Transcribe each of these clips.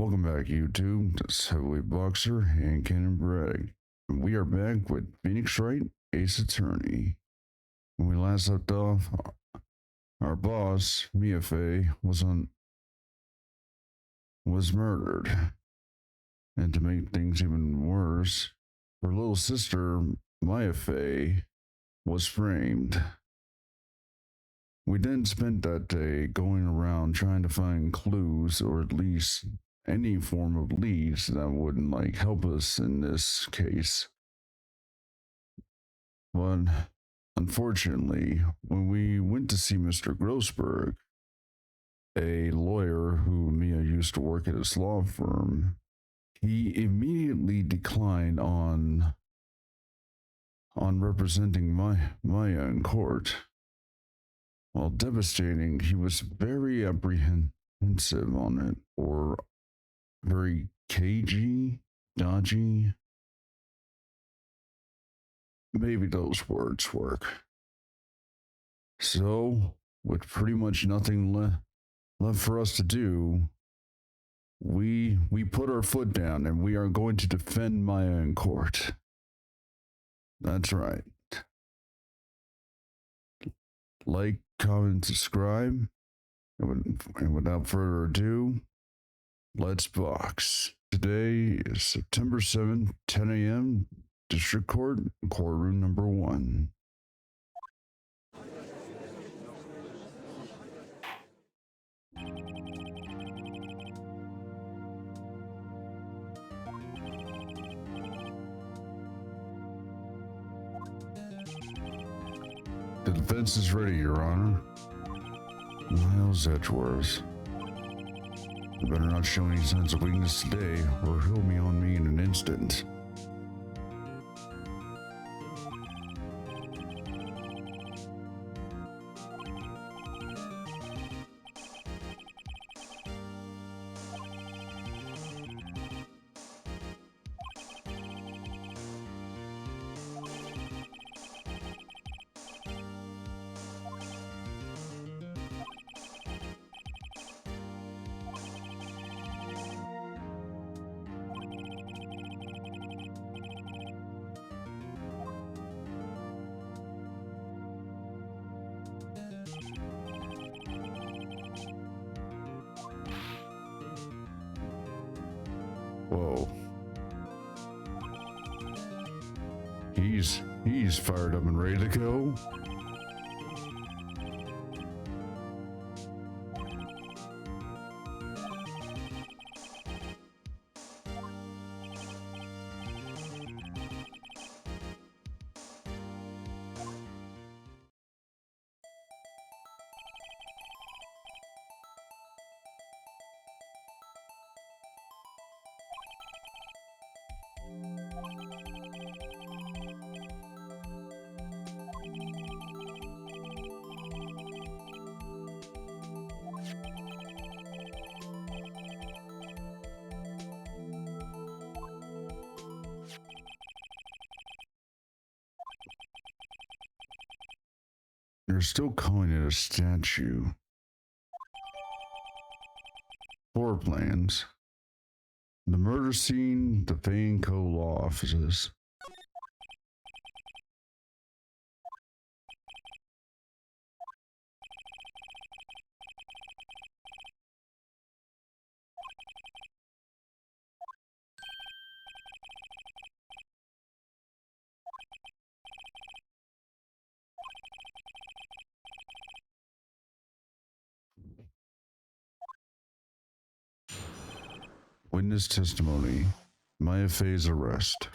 Welcome back, YouTube. This heavyweight boxer and TJ.Braddock. And we are back with Phoenix Wright, Ace Attorney. When we last left off, our boss, Mia Fey, was murdered. And to make things even worse, her little sister, Maya Fey, was framed. We then spent that day going around trying to find clues, or at least any form of leads that would help us in this case. But unfortunately, when we went to see Mr. Grossberg, a lawyer who Mia used to work at his law firm, he immediately declined on representing Maya in court. While devastating, he was very apprehensive on it, or very cagey, dodgy. Maybe those words work. So, with pretty much nothing left for us to do, we put our foot down and we are going to defend Maya in court. That's right. Like, comment, subscribe, and without further ado, let's box. Today is September 7th, 10 a.m., District Court, courtroom number 1. The defense is ready, Your Honor. Miles Edgeworth. You better not show any signs of weakness today, or he'll be on me in an instant. Whoa. He's fired up and ready to go. They're still calling it a statue. Floor plans. The murder scene, the TANGO law offices. Witness testimony. Maya Fey's arrest.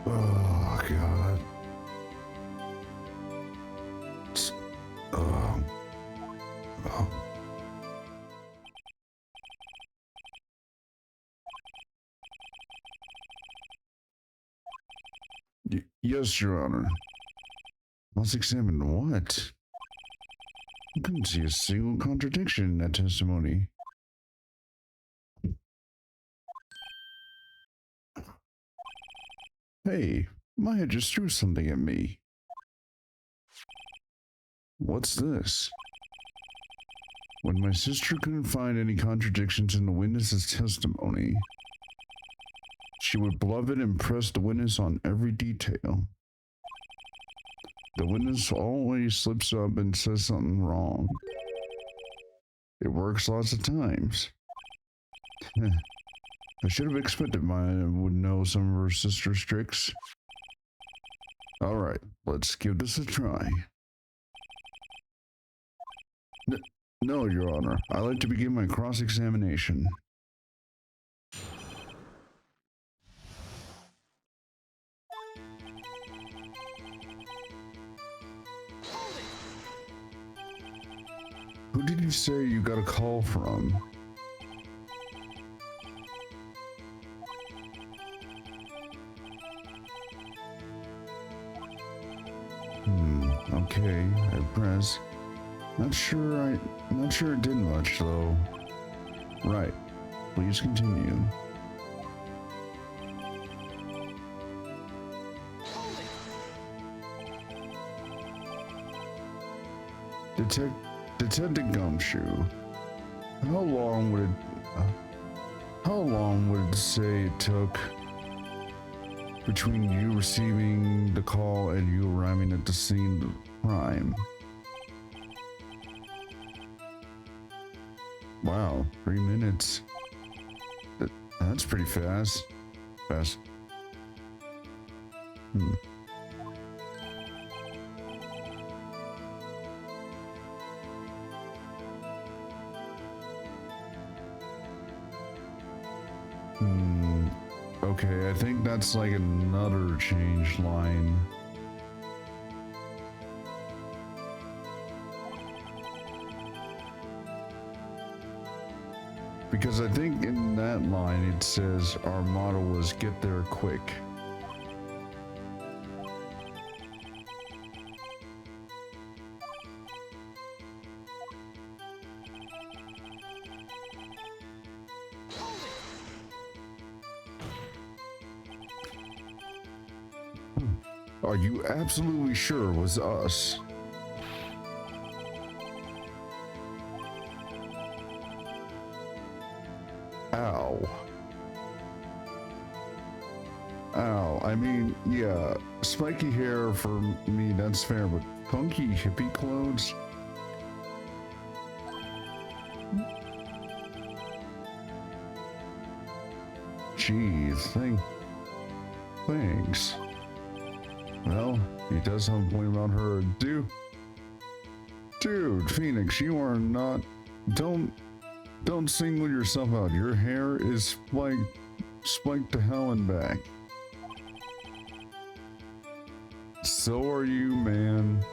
Oh, God. Yes, Your Honor. Cross-examined what? I couldn't see a single contradiction in that testimony. Hey, Maya just threw something at me. What's this? When my sister couldn't find any contradictions in the witness's testimony, she would bluff it and press the witness on every detail. The witness always slips up and says something wrong. It works lots of times. I should have expected Maya would know some of her sister's tricks. Alright, let's give this a try. No, Your Honor. I'd like to begin my cross-examination. Who did you say you got a call from? Okay, I press. Not sure it did much though. Right. Please continue. Detective Gumshoe. How long would it say it took between you receiving the call and you arriving at the scene of the crime? Wow, 3 minutes. That's pretty fast. Okay, I think that's like another change line. Because I think in that line it says our motto was get there quick. Are you absolutely sure it was us? Ow. I mean, yeah, spiky hair for me, that's fair, but funky hippie clothes? Gee, thanks. Well, he does have a point about her. Dude, Phoenix, you are not... Don't single yourself out. Your hair is spiked to hell and back. So are you, man.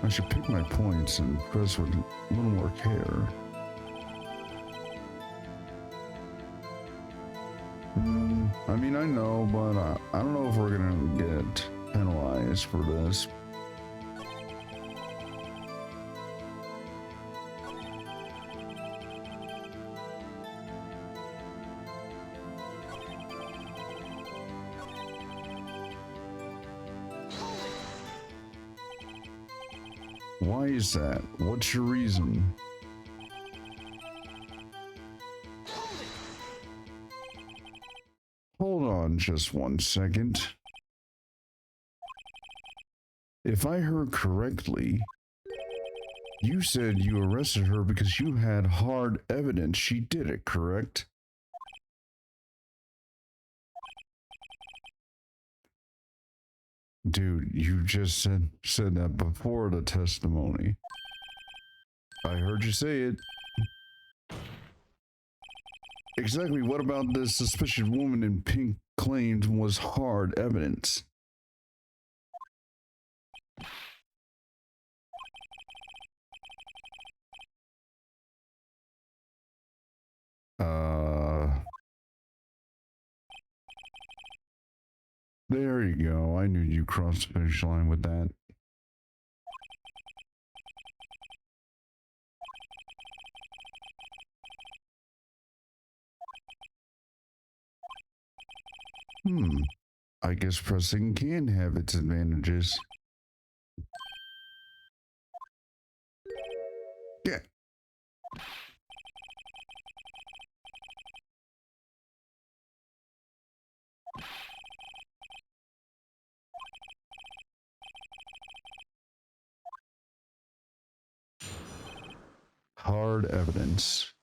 I should pick my points and press with a little more care. I mean, I know, but I don't know if we're gonna get penalized for this. Why is that? What's your reason? Hold on just 1 second. If I heard correctly, you said you arrested her because you had hard evidence she did it, correct? Dude, you just said that before the testimony. I heard you say it. Exactly what about this suspicious woman in pink claimed was hard evidence? There you go. I knew you crossed the finish line with that. I guess pressing can have its advantages. Yeah. Hard evidence.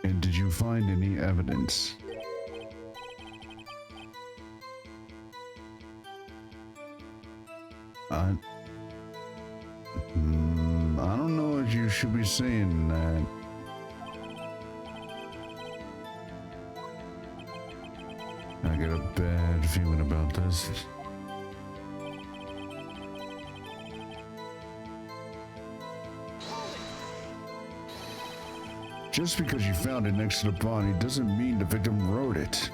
And did you find any evidence? I don't know if you should be saying that. I got a bad feeling about this. Just because you found it next to the body doesn't mean the victim wrote it.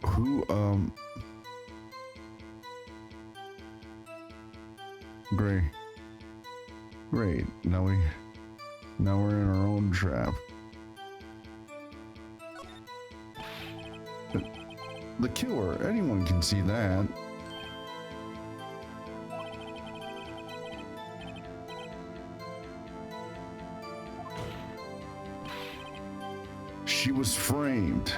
Who, Great. Now we're in our own trap. The killer, anyone can see that. She was framed.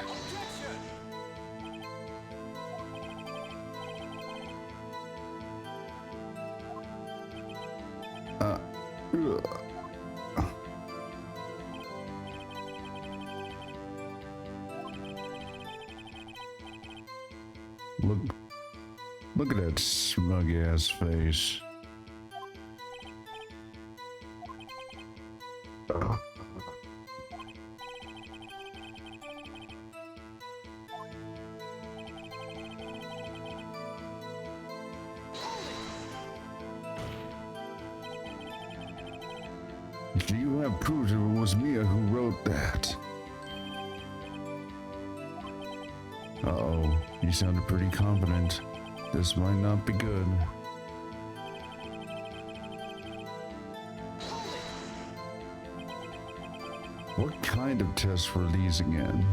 Look at that smug ass face. Do you have proof that it was Mia who wrote that? Uh-oh, you sounded pretty confident. This might not be good. What kind of tests were these again?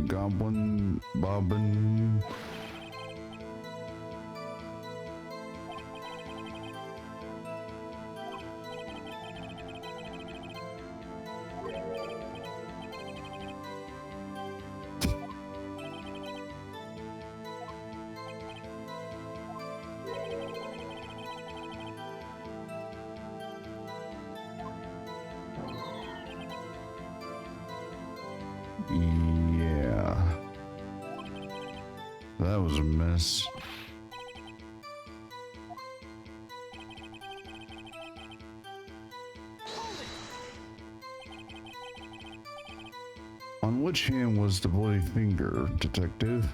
Goblin, Bobbin. Yeah, that was a mess. On which hand was the bloody finger, detective?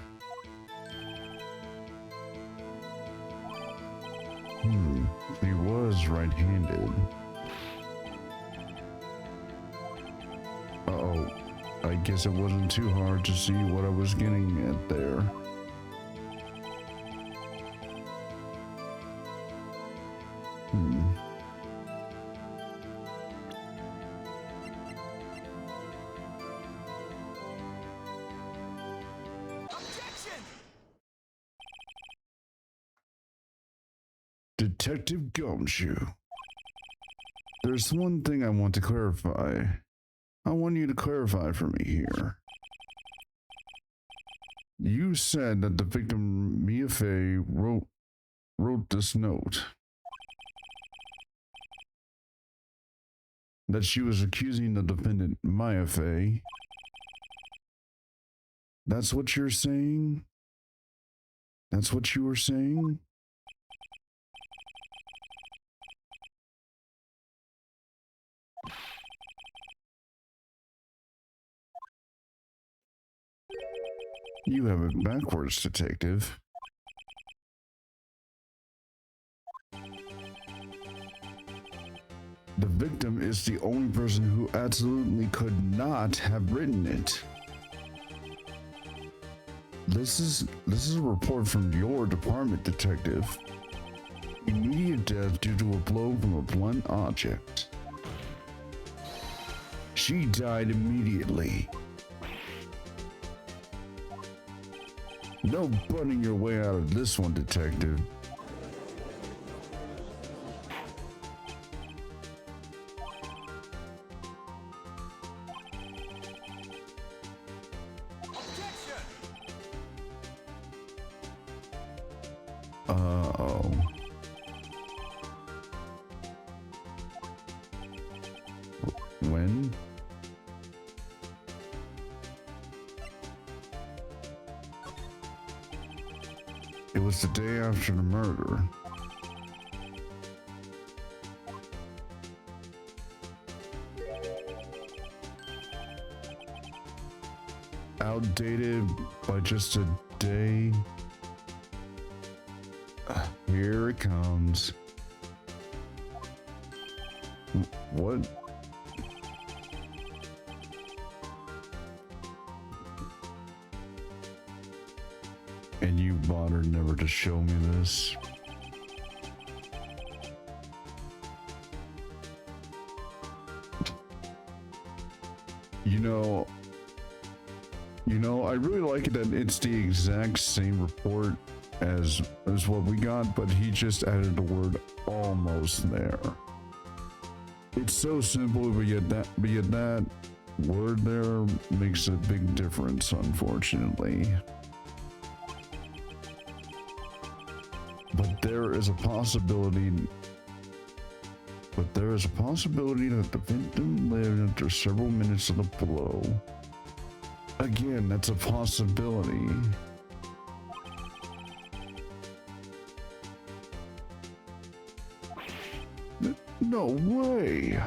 He was right-handed. Uh-oh. I guess it wasn't too hard to see what I was getting at there. Detective Gumshoe. There's one thing I want to clarify. I want you to clarify for me here. You said that the victim, Mia Fey, wrote this note. That she was accusing the defendant, Maya Fey. That's what you're saying? That's what you were saying? You have it backwards, detective. The victim is the only person who absolutely could not have written it. This is a report from your department, detective. Immediate death due to a blow from a blunt object. She died immediately. No butting your way out of this one, detective. Uh-oh. When? It was the day after the murder. Outdated by just a day. Here it comes. What? And you bothered never to show me this? You know, I really like it that it's the exact same report as what we got, but he just added the word almost there. It's so simple, but yet that word there makes a big difference, unfortunately. But there is a possibility that the victim lived after several minutes of the blow. Again, that's a possibility. No way!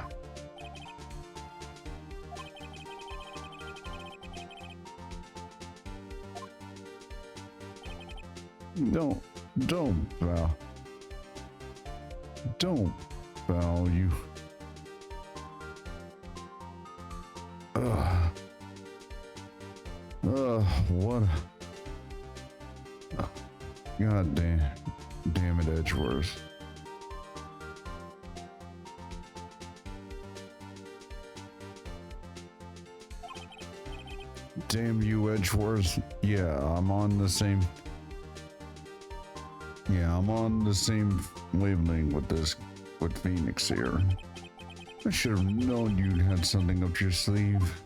Don't, Val. Don't, Val, you... What? God damn it, Edgeworth. Damn you, Edgeworth. Yeah, I'm on the same wavelength with Phoenix here. I should have known you'd had something up your sleeve.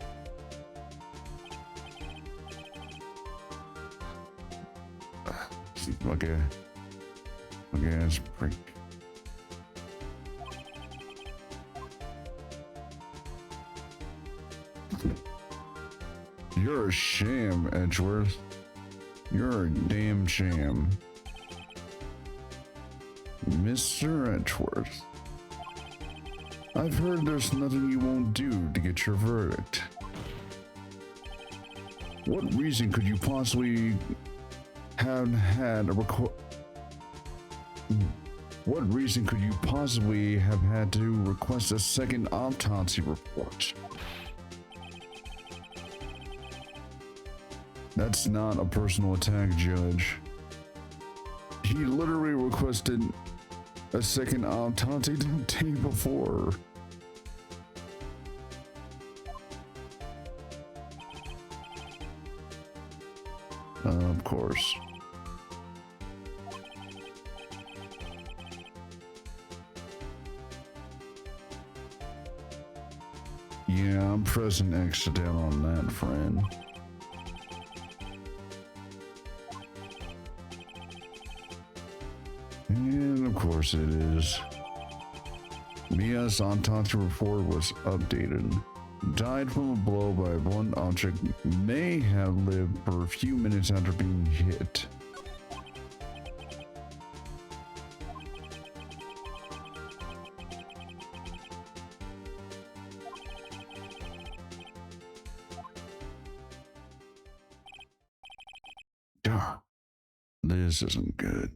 Okay, that's pretty. You're a sham, Edgeworth. You're a damn sham. Mr. Edgeworth. I've heard there's nothing you won't do to get your verdict. What reason could you possibly have had a What reason could you possibly have had to request a second autopsy report? That's not a personal attack, Judge. He literally requested a second autopsy the day before. Of course. Yeah, I'm pressing X down on that, friend. And of course it is. Mia's autopsy report was updated. Died from a blow by a blunt object, may have lived for a few minutes after being hit. This isn't good.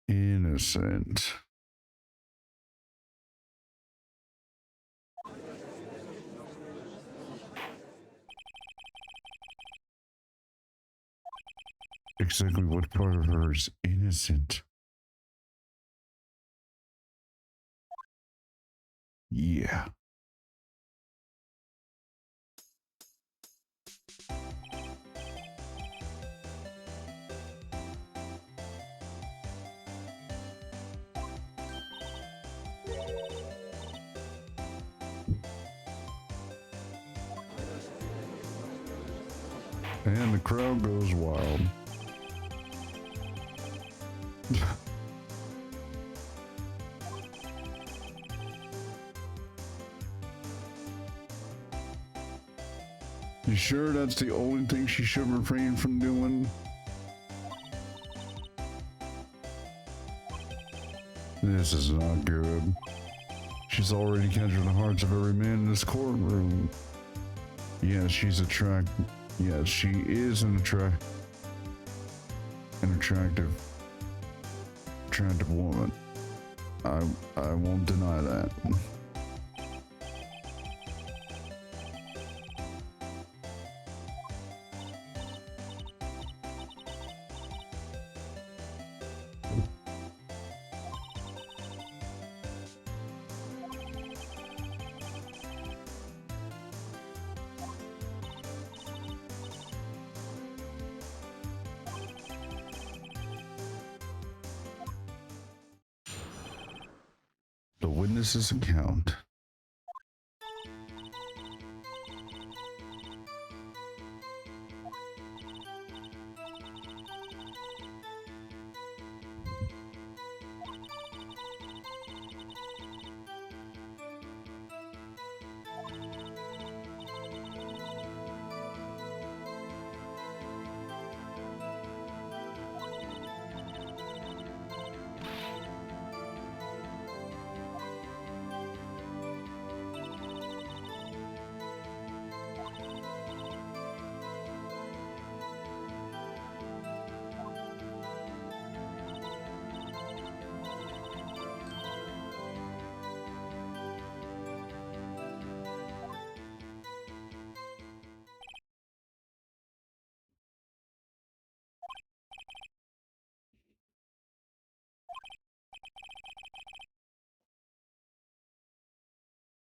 Innocent. Exactly what part of her is innocent? Yeah. And the crowd goes wild. You sure that's the only thing she should refrain from doing? This is not good. She's already captured the hearts of every man in this courtroom. Yes, she is an attractive woman. I won't deny that. The witness's account.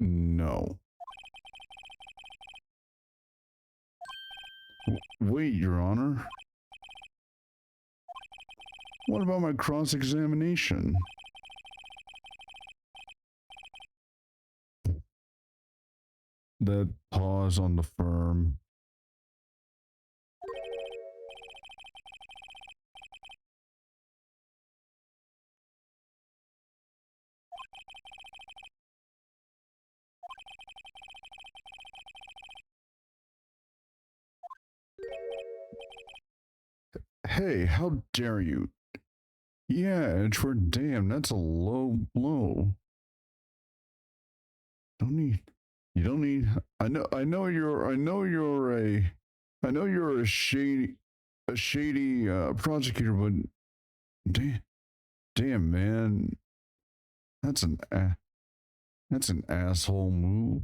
No. Wait, Your Honor. What about my cross-examination? That pause on the firm. Hey, how dare you? Yeah, Edgeworth, damn, that's a low blow. Don't need, you don't need, I know you're a shady prosecutor, but damn, damn man, that's an, that's an asshole move.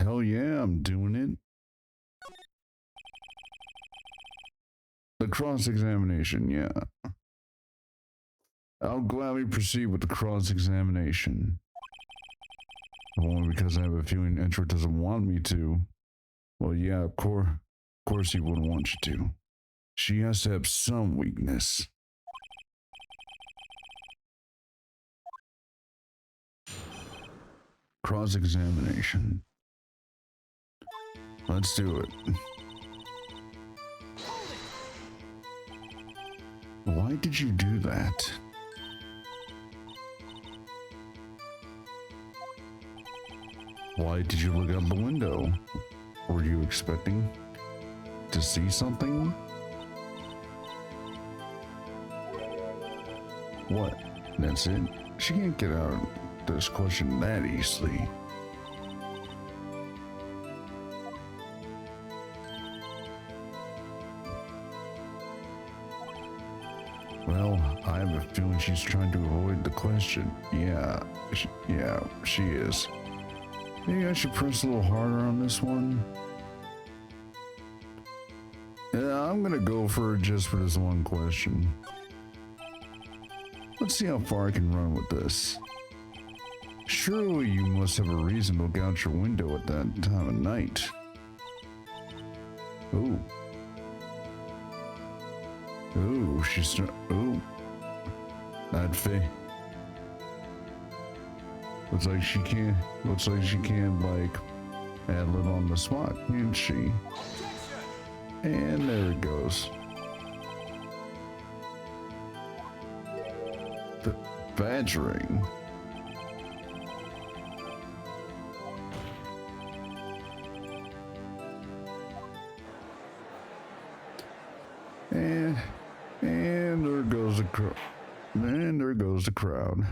Hell yeah, I'm doing it. The cross-examination, yeah. I'll gladly proceed with the cross-examination. Only because I have a feeling Edgeworth doesn't want me to. Well, yeah, of course he wouldn't want you to. She has to have some weakness. Cross-examination. Let's do it. Why did you do that? Why did you look out the window? Were you expecting to see something? What? That's it? She can't get out of this question that easily. Well, I have a feeling she's trying to avoid the question. Yeah, she is. Maybe I should press a little harder on this one. Yeah, I'm gonna go for it just for this one question. Let's see how far I can run with this. Surely you must have a reason to look out your window at that time of night. Ooh. Ooh, ooh. That face. Looks like she can't like ad-lib on the spot, can't she? And there it goes. Badgering. And there goes the crowd. And there goes the crowd.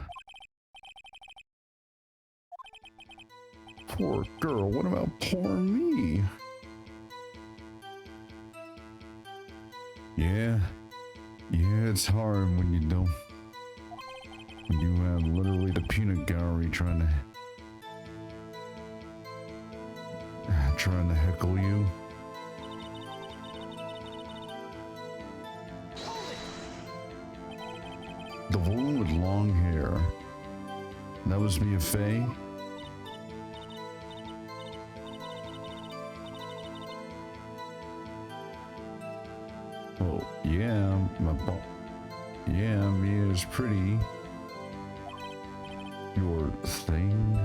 Poor girl, what about poor me? Yeah, it's hard when you don't. When you have literally the peanut gallery trying to heckle you. The woman with long hair. That was Mia Fey. Oh, yeah, yeah, Mia's pretty. Your thing?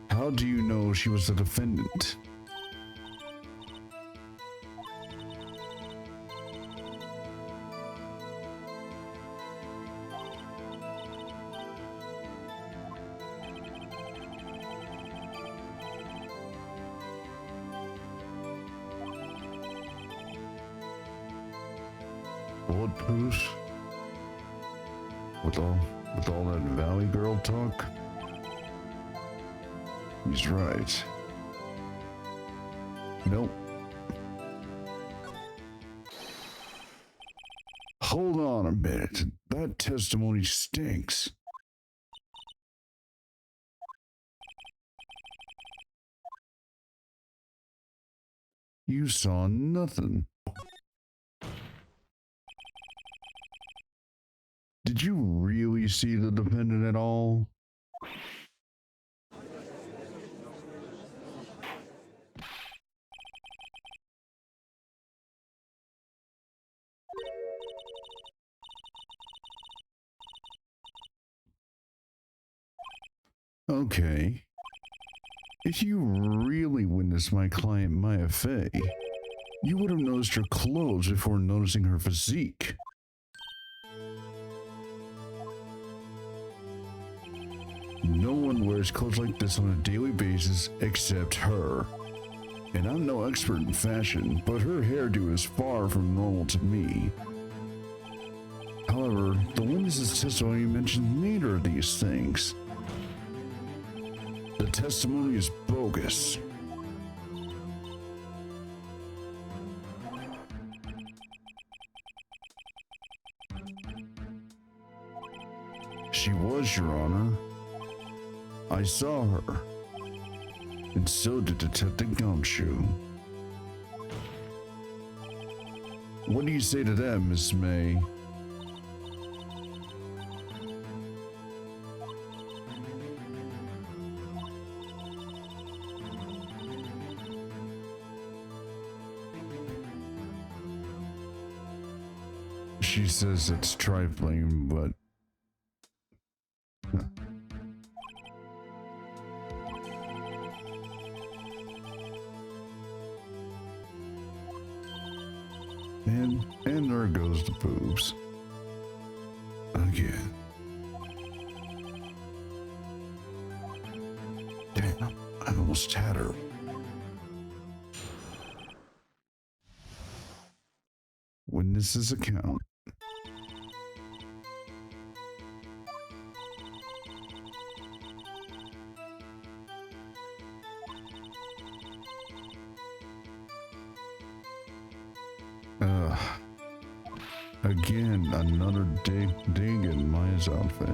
How do you know she was the defendant? Bulletproof? With all that Valley Girl talk? He's right. Nope. Hold on a minute. That testimony stinks. You saw nothing. Did you really see the defendant at all? Okay. If you really witnessed my client Maya Fey, You would have noticed her clothes before noticing her physique. No one wears clothes like this on a daily basis except her. And I'm no expert in fashion, but her hairdo is far from normal to me. However, the witness's testimony mentioned neither of these things. The testimony is bogus. She was, Your Honor. I saw her. And so did Detective Gumshoe. What do you say to that, Miss May? She says it's trifling, but... And there goes the boobs. Again. Damn, I almost had her. Witness's account. Again, another dig in Maya's outfit.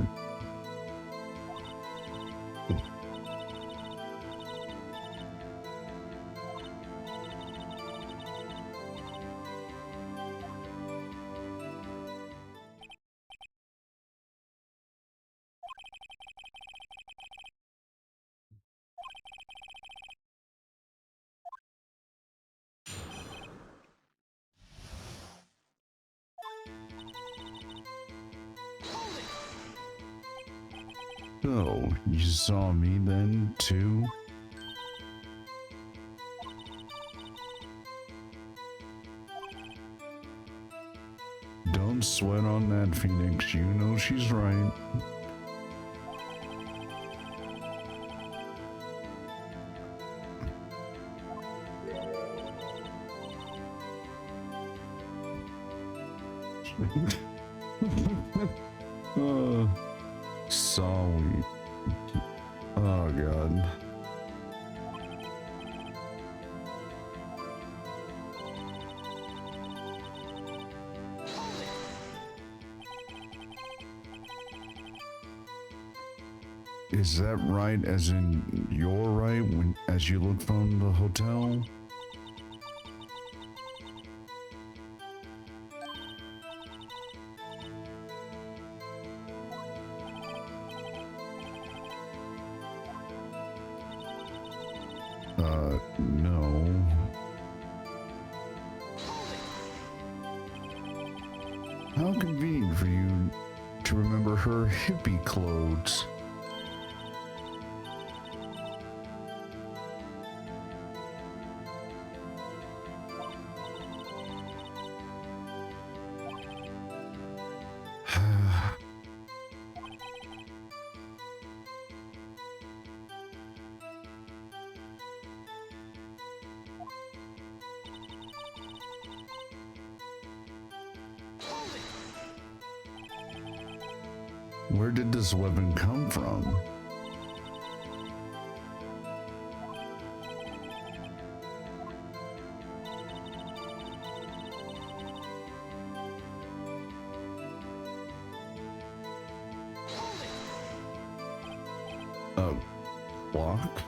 So, you saw me then, too? Don't sweat on that, Phoenix. You know she's right. Sorry. Oh God. Is that right as in you're right as you look from the hotel? No. How convenient for you to remember her hippie clothes. Where did this weapon come from? A block?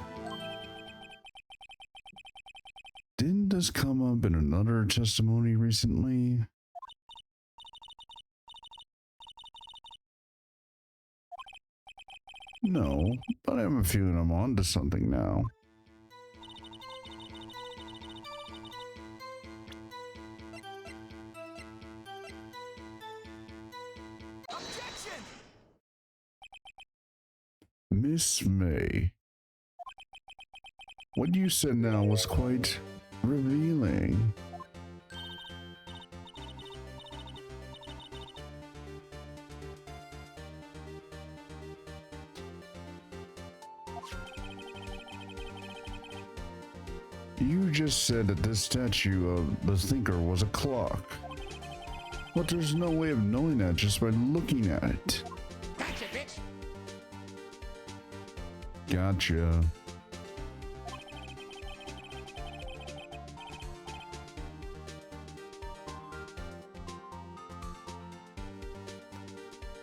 Didn't this come up in another testimony recently? No, but I have a feeling I'm onto something now. Objection! Miss May, what you said now was quite revealing. You just said that this statue of the thinker was a clock. But there's no way of knowing that just by looking at it. Gotcha, bitch. Gotcha.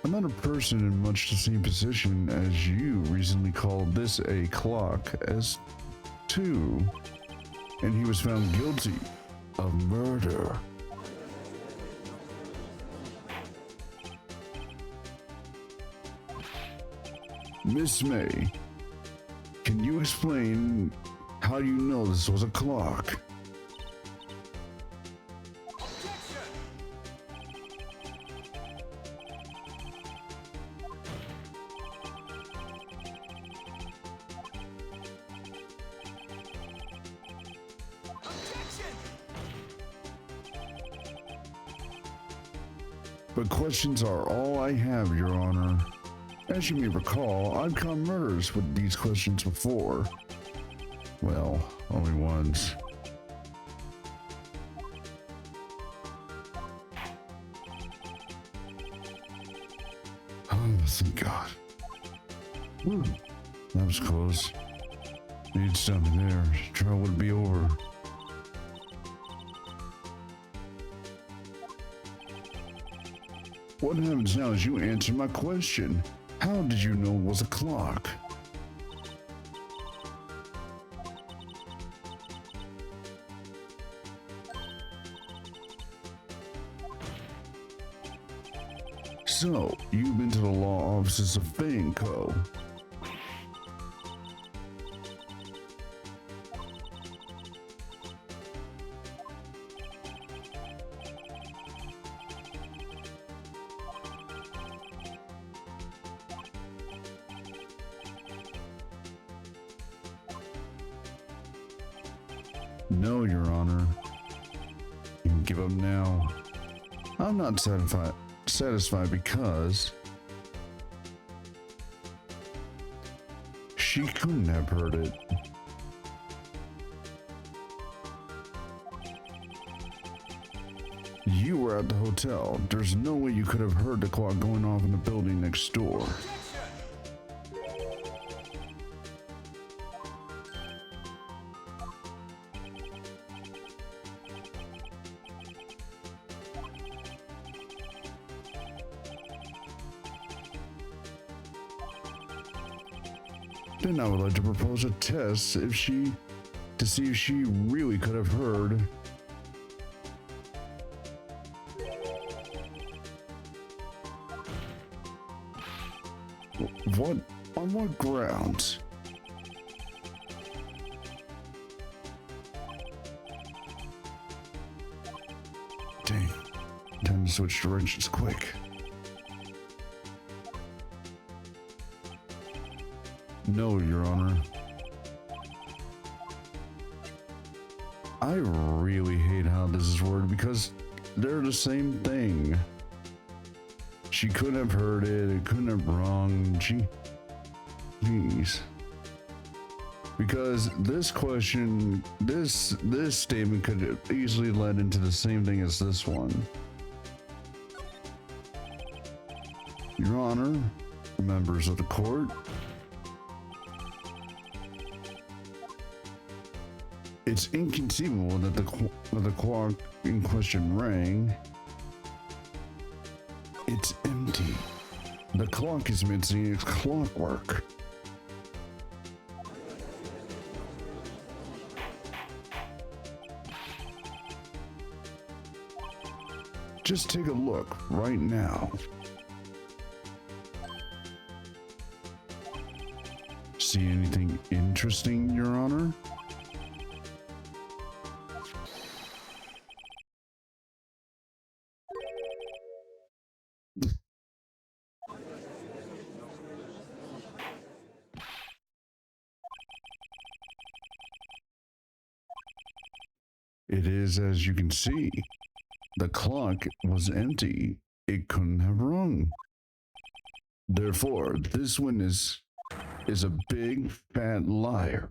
Another person in much the same position as you recently called this a clock as two, and he was found guilty of murder. Miss May, can you explain how you know this was a clock? But questions are all I have, Your Honor. As you may recall, I've caught murders with these questions before. Well, only once. Oh, thank God. Whew, that was close. Need something there. Trial would be over. What happens now is you answer my question. How did you know it was a clock? So, you've been to the law offices of TANGO. No, Your Honor. You can give up now. I'm not satisfied because she couldn't have heard it. You were at the hotel. There's no way you could have heard the clock going off in the building next door. Then I would like to propose a test to see if she really could have heard. What? On what grounds? Dang. Time to switch directions quick. No, Your Honor. I really hate how this is worded because they're the same thing. She couldn't have heard it couldn't have wrong. Jeez. Because this question, this statement could have easily led into the same thing as this one. Your Honor, members of the court, it's inconceivable that the clock in question rang. It's empty. The clock is missing its clockwork. Just take a look right now. See anything interesting, Your Honor? It is as you can see. The clock was empty. It couldn't have rung. Therefore, this witness is a big fat liar.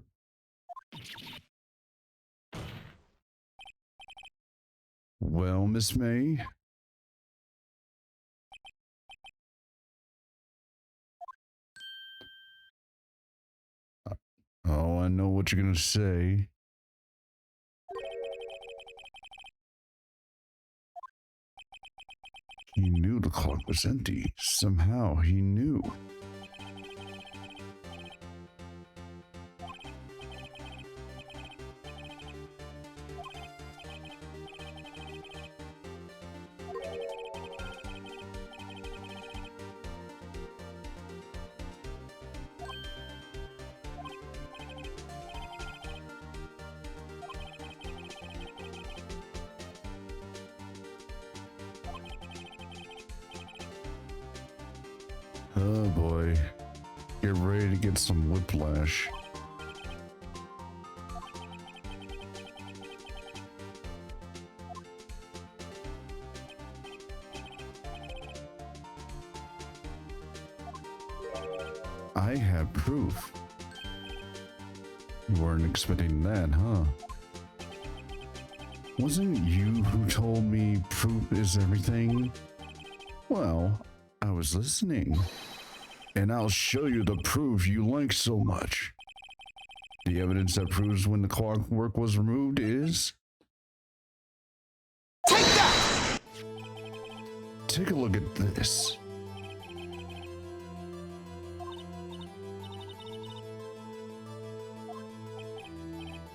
Well, Miss May, oh, I know what you're gonna say. He knew the clock was empty. Somehow he knew. Oh boy. Get ready to get some whiplash. I have proof. You weren't expecting that, huh? Wasn't you who told me proof is everything? Well, I was listening. And I'll show you the proof you like so much. The evidence that proves when the clockwork was removed is... Take that! Take a look at this.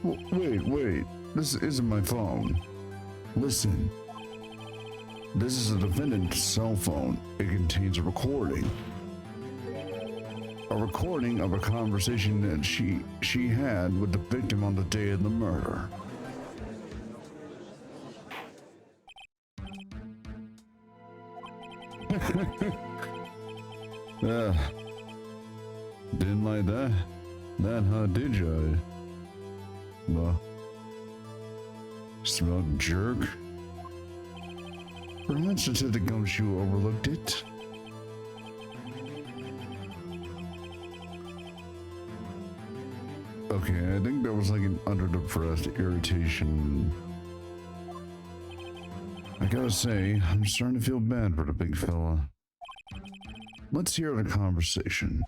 Wait. This isn't my phone. Listen. This is a defendant's cell phone. It contains a recording. A recording of a conversation that she had with the victim on the day of the murder. Didn't like that, huh, did you? Smug jerk. Perhaps it's at the gumshoe overlooked it. Okay, I think that was like an underdepressed irritation. I gotta say, I'm starting to feel bad for the big fella. Let's hear the conversation.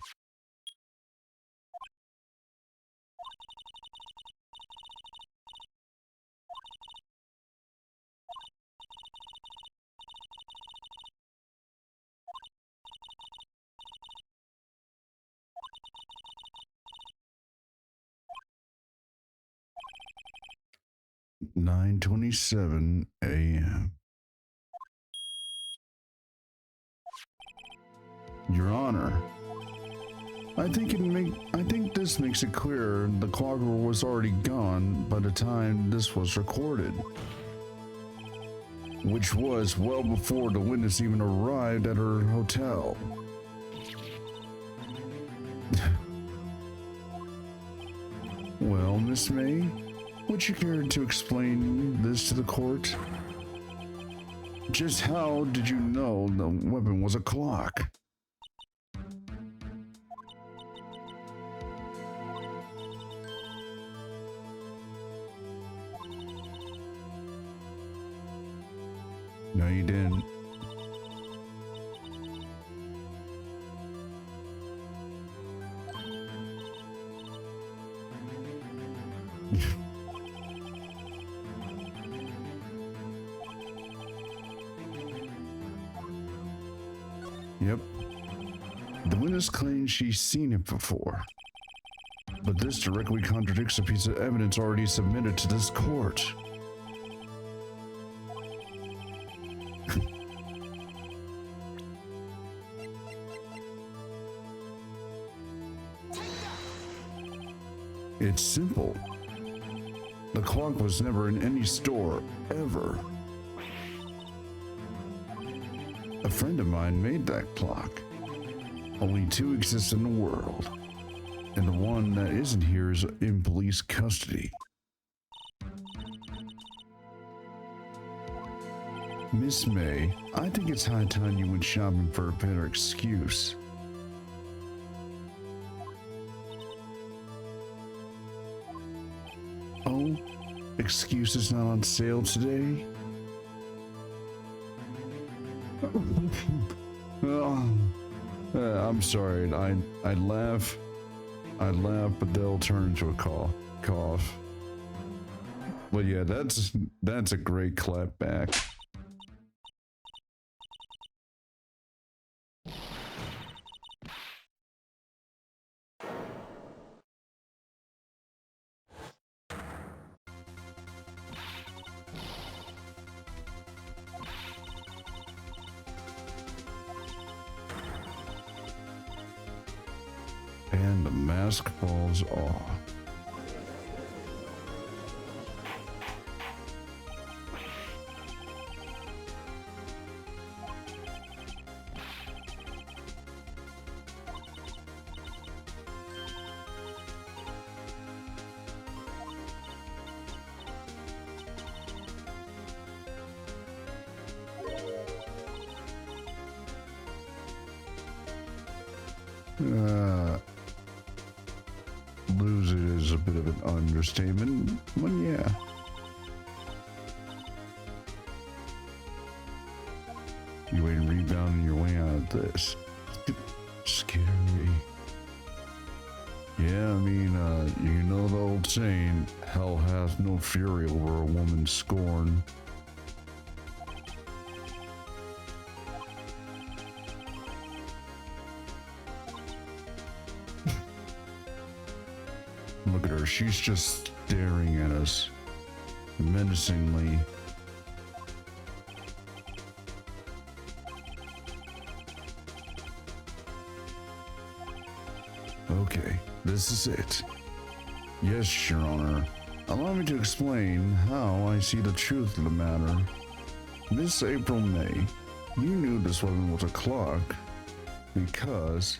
"9:27 a.m. Your Honor, I think this makes it clear the clockwork was already gone by the time this was recorded, which was well before the witness even arrived at her hotel. Well, Miss May, would you care to explain this to the court? Just how did you know the weapon was a clock? No, you didn't. Yep. The witness claims she's seen it before. But this directly contradicts a piece of evidence already submitted to this court. It's simple. The clock was never in any store, ever. A friend of mine made that clock. Only two exist in the world, and the one that isn't here is in police custody. Miss May, I think it's high time you went shopping for a better excuse. no excuses not on sale today. Oh, I'm sorry. I laugh, but they'll turn into a cough. But yeah, that's a great clap back. And the mask falls off. Lose it is a bit of an understatement, but yeah. You ain't rebounding your way out of this. Scary. Yeah, I mean, you know the old saying, hell hath no fury over a woman's scorn. Look at her, she's just staring at us menacingly. Okay, this is it. Yes, Your Honor. Allow me to explain how I see the truth of the matter. Miss April May, you knew this weapon was a clock because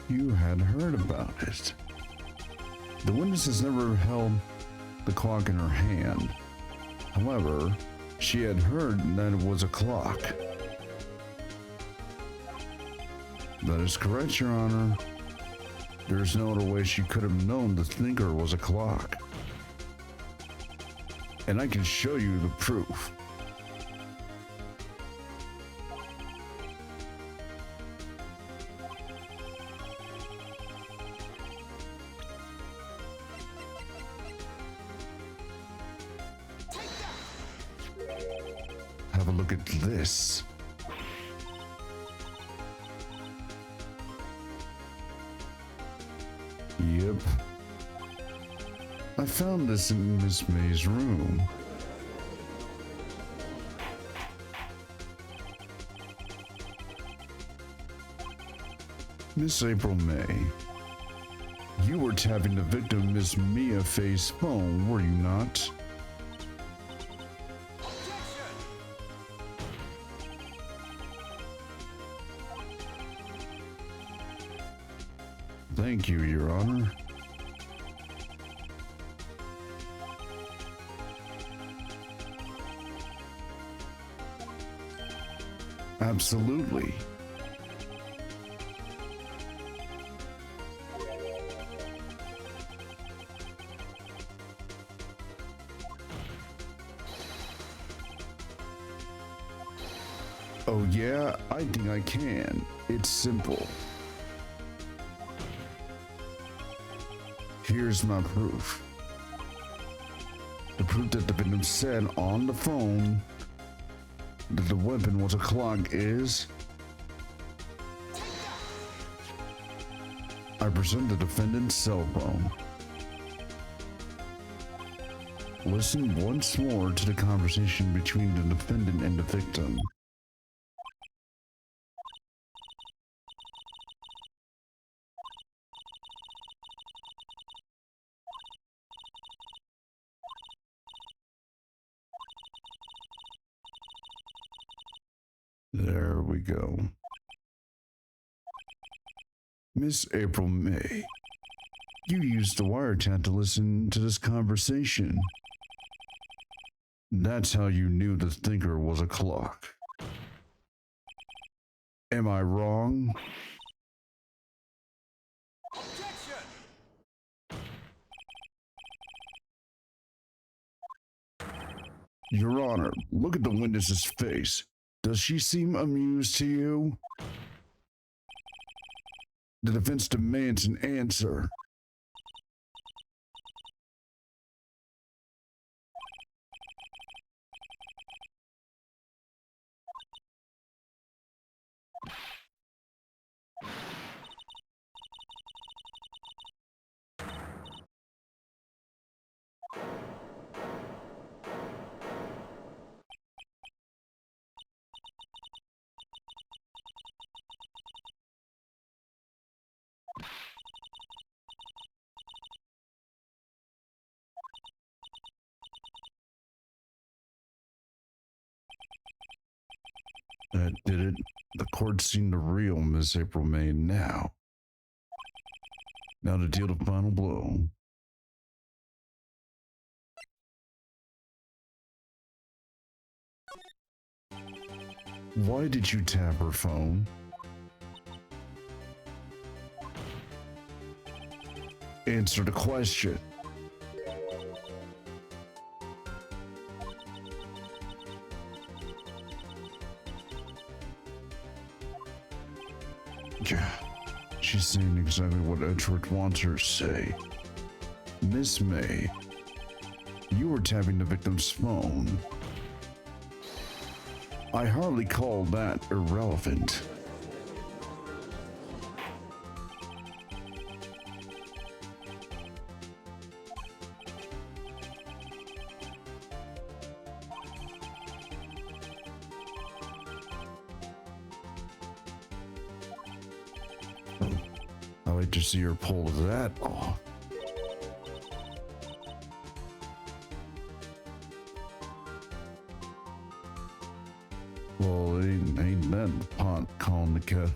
you had heard about it. The witness has never held the clock in her hand. However, she had heard that it was a clock. That is correct, Your Honor. There's no other way she could have known the thinker was a clock. And I can show you the proof. Have a look at this. Yep. I found this in Miss May's room. Miss April May, you were tapping the victim Miss Mia Faye's phone, were you not? Thank you, Your Honor. Absolutely. Oh yeah, I think I can. It's simple. Here's my proof. The proof that the victim said on the phone that the weapon was a clock is... I present the defendant's cell phone. Listen once more to the conversation between the defendant and the victim. There we go. Miss April May, you used the wiretap to listen to this conversation. That's how you knew the thinker was a clock. Am I wrong? Your Honor, look at the witness's face. Does she seem amused to you? The defense demands an answer. That did it. The court's seen the real Miss April May now. Now to deal the final blow. Why did you tap her phone? Answer the question. Yeah, she's saying exactly what Edgeworth wants her to say. Miss May, you were tapping the victim's phone. I hardly call that irrelevant. I like to see her pull that off. Well, ain't that pot calling the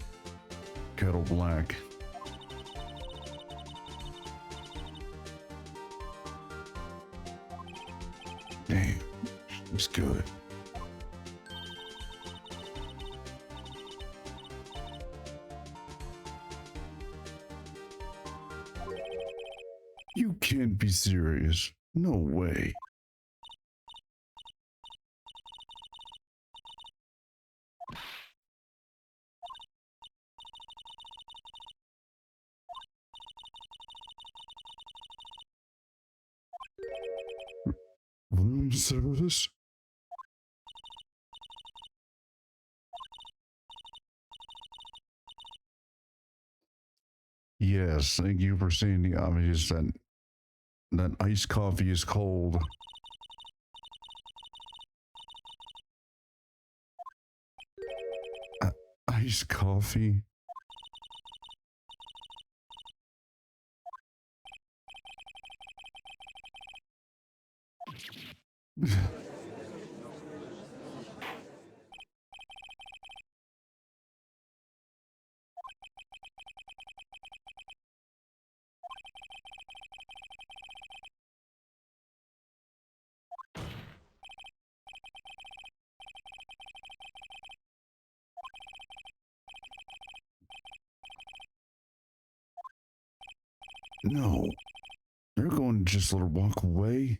kettle black. Damn, she's good. You can't be serious. No way. Room service? Yes, thank you for seeing the obvious that iced coffee is cold. Iced coffee? No, you're going to just let her walk away?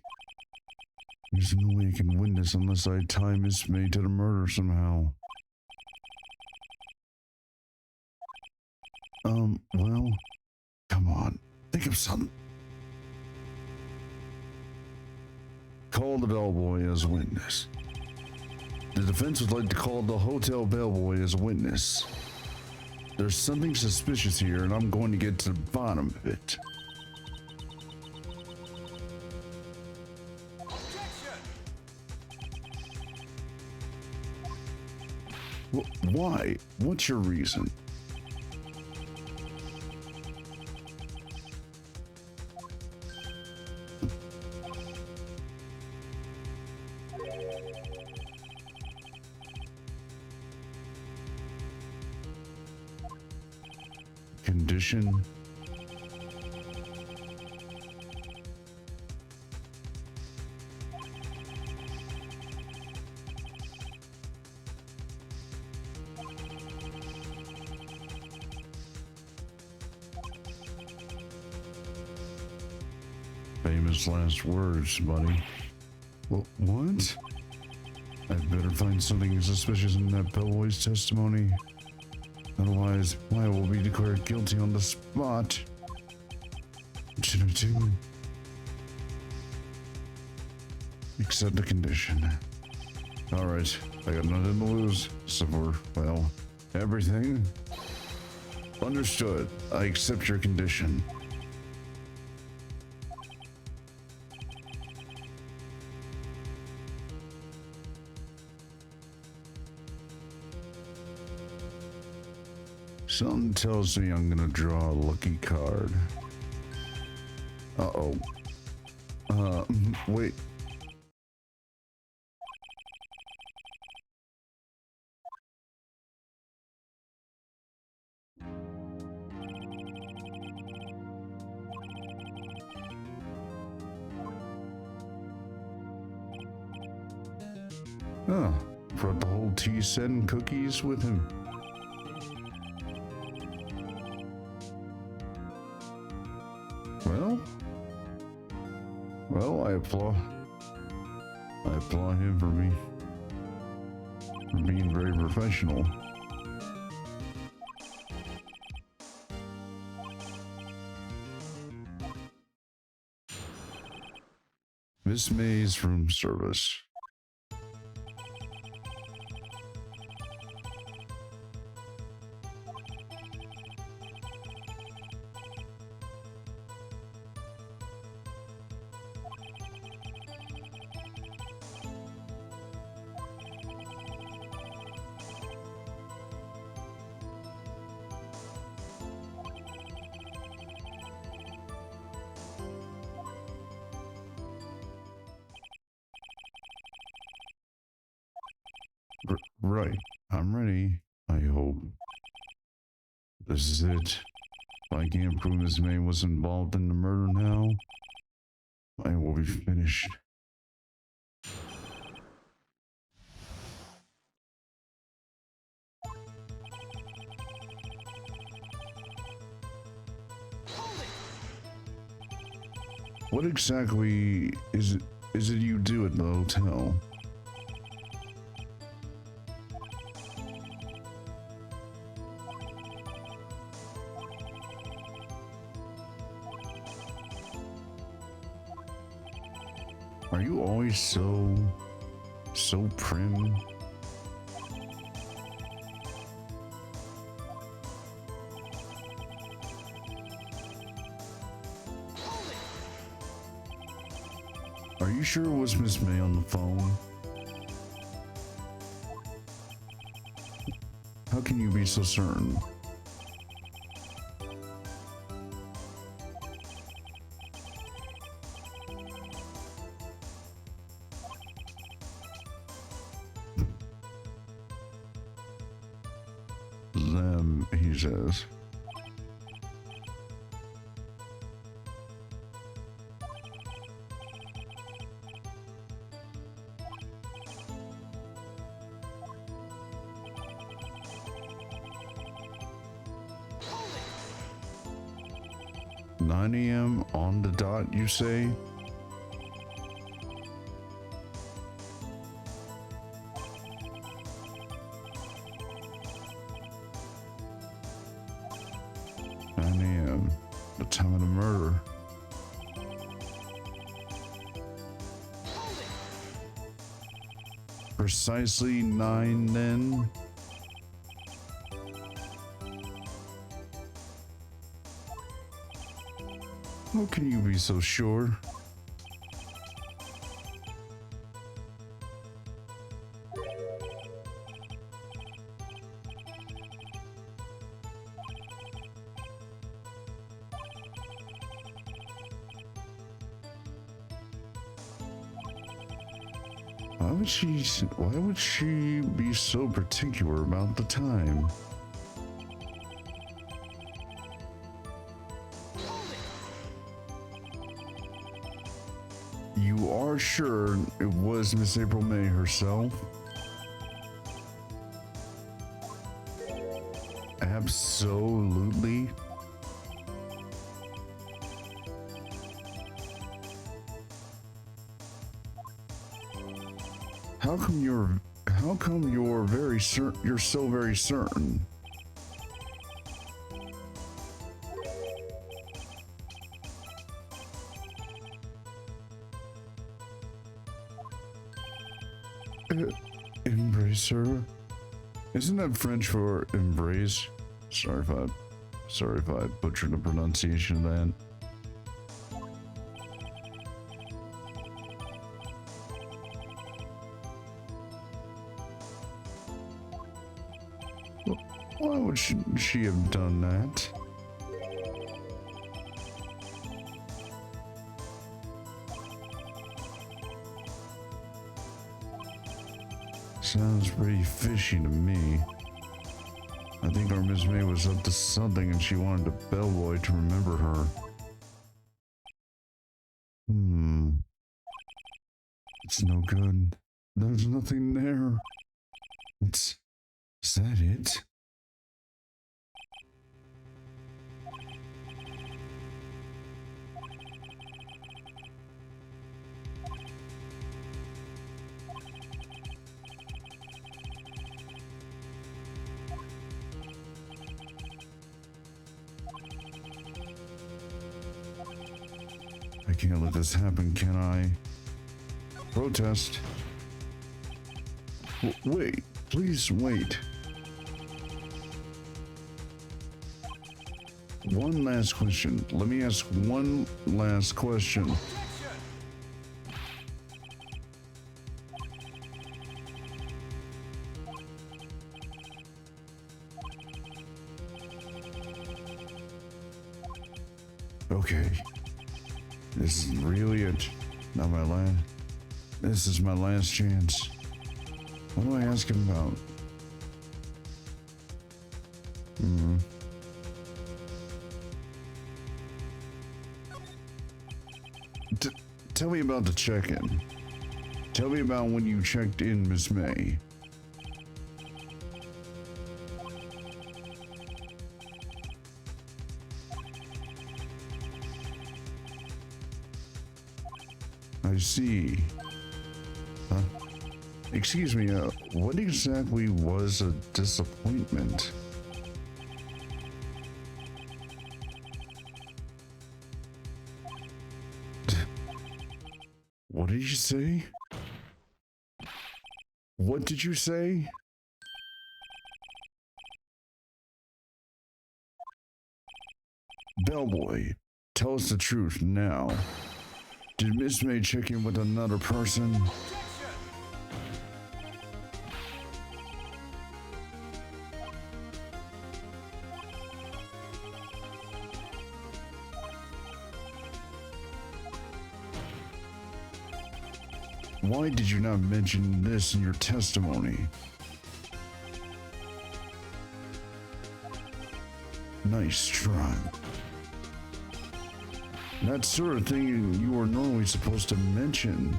There's no way I can win this unless I tie Miss May to the murder somehow. Well, come on, think of something. Call the bellboy as a witness. The defense would like to call the hotel bellboy as a witness. There's something suspicious here, and I'm going to get to the bottom of it. Why? What's your reason? Condition? Famous last words, buddy. What? I'd better find something suspicious in that bellboy's testimony. Otherwise, I will be declared guilty on the spot. What should I do? Accept the condition. Alright, I got nothing to lose, except for, well, everything. Understood. I accept your condition. Something tells me I'm gonna draw a lucky card. Uh-oh. Wait. Oh, brought the whole tea set and cookies with him. Well, I applaud him for being very professional. Miss May's room service. Right, I'm ready, I hope. This is it. If I can't prove Miss May was involved in the murder now, I will be finished. What exactly is it you do at the hotel? Are you always so prim? Are you sure it was Miss May on the phone? How can you be so certain? Them, he says. "9 a.m. on the dot, you say?" The time of the murder. Precisely 9 then? How can you be so sure? Why would she be so particular about the time? You are sure it was Miss April May herself? Absolutely. how come you're very certain, you're so very certain? Embrace her? Isn't that French for embrace? Sorry if I butchered the pronunciation of that. Why would she have done that? Sounds pretty fishy to me. I think our Miss May was up to something and she wanted the bellboy to remember her. It's no good. There's nothing there. Is that it? I can't let this happen, can I? Protest. Wait, please wait. One last question. Let me ask one last question. Okay. This is really it. Not my last. This is my last chance. What do I ask him about? Tell me about the check-in. Tell me about when you checked in, Miss May. I see. Huh? Excuse me, what exactly was a disappointment? What did you say? What did you say? Bellboy, tell us the truth now. Did Miss May check in with another person? Why did you not mention this in your testimony? Nice try. That sort of thing you are normally supposed to mention.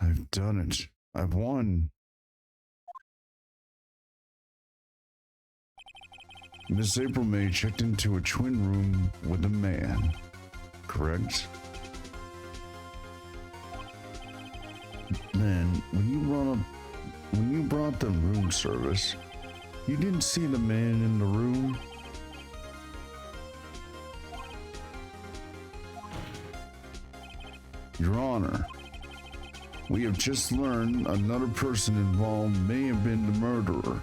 I've done it. I've won. Miss April May checked into a twin room with a man, correct? Then, when you brought the room service, you didn't see the man in the room? Your Honor, we have just learned another person involved may have been the murderer.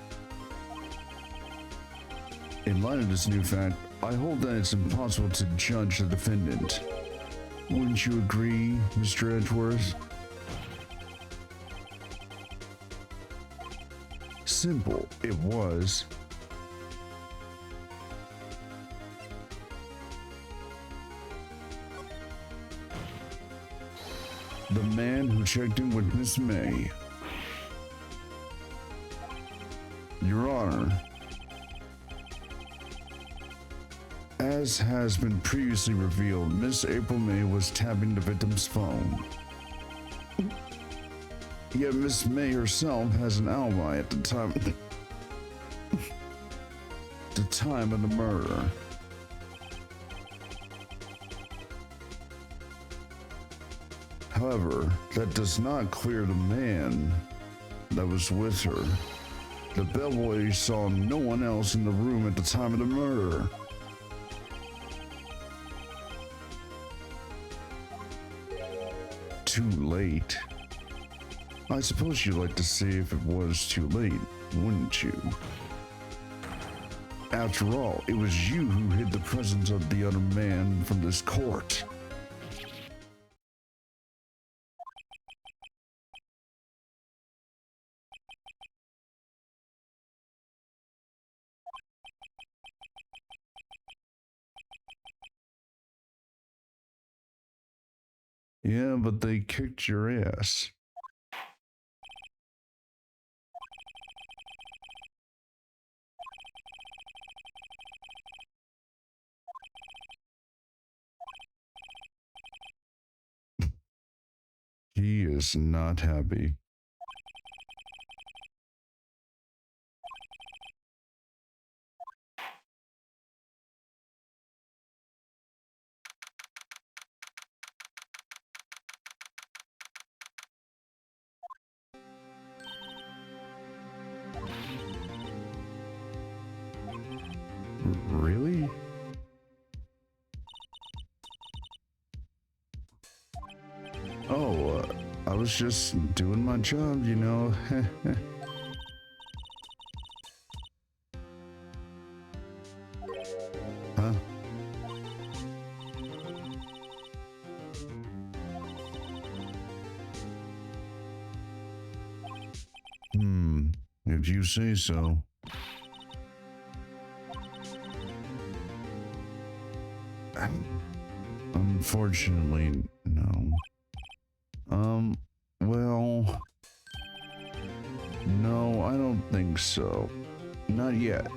In light of this new fact, I hold that it's impossible to judge the defendant. Wouldn't you agree, Mr. Edgeworth? Simple, it was. The man who checked in with Miss May. Your Honor, As has been previously revealed, Miss April May was tapping the victim's phone. Yet Miss May herself has an alibi at the time of the murder. However, that does not clear the man that was with her. The bellboy saw no one else in the room at the time of the murder. Too late. I suppose you'd like to see if it was too late, wouldn't you? After all, it was you who hid the presence of the other man from this court. Yeah, but they kicked your ass. He is not happy. Really? Oh, I was just doing my job, you know. Huh? If you say so. Unfortunately, no. Well, no, I don't think so. Not yet.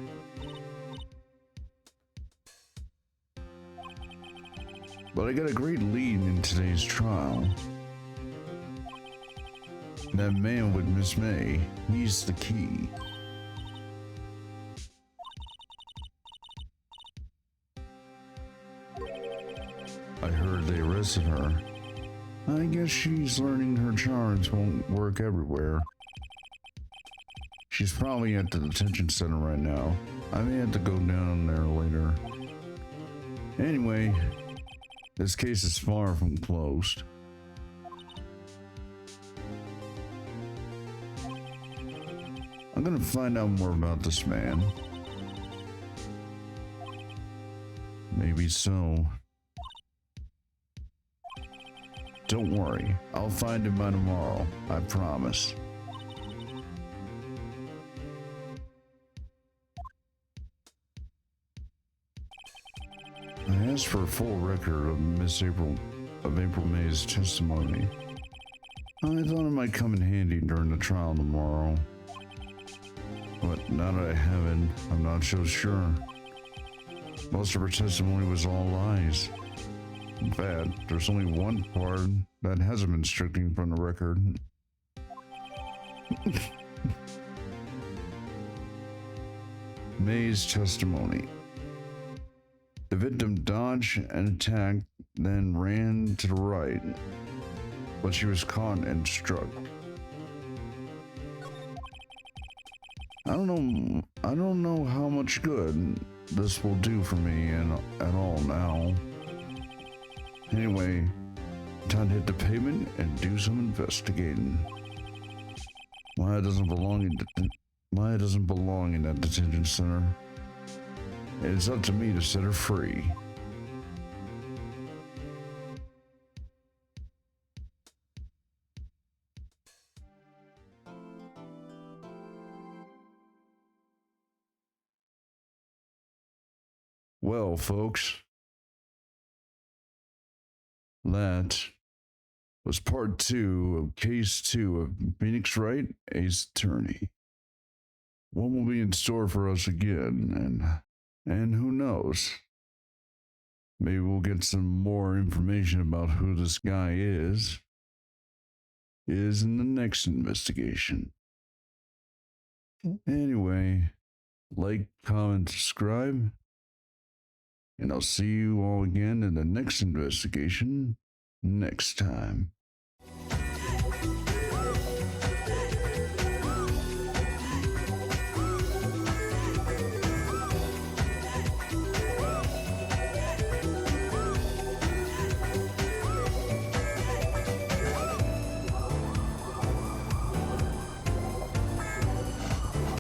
But I got a great lead in today's trial. That man with Miss May, he's the key. I heard they arrested her. I guess she's learning her charms won't work everywhere. She's probably at the detention center right now. I may have to go down there later. Anyway, this case is far from closed. I'm gonna find out more about this man. Maybe so. Don't worry, I'll find him by tomorrow, I promise. I asked for a full record of April May's testimony. I thought it might come in handy during the trial tomorrow. But now that I have it, I'm not so sure. Most of her testimony was all lies. In fact, there's only one part that hasn't been stricken from the record. May's testimony. The victim dodged an attack, then ran to the right, but she was caught and struck. I don't know how much good this will do for me at all now. Anyway, time to hit the pavement and do some investigating. Maya doesn't belong in that detention center. It's up to me to set her free. Well, folks, that was part 2 of case 2 of Phoenix Wright, Ace Attorney. What will be in store for us again, and who knows? maybe we'll get some more information about who this guy is in the next investigation. Anyway, like, comment, subscribe, and I'll see you all again in the next investigation next time.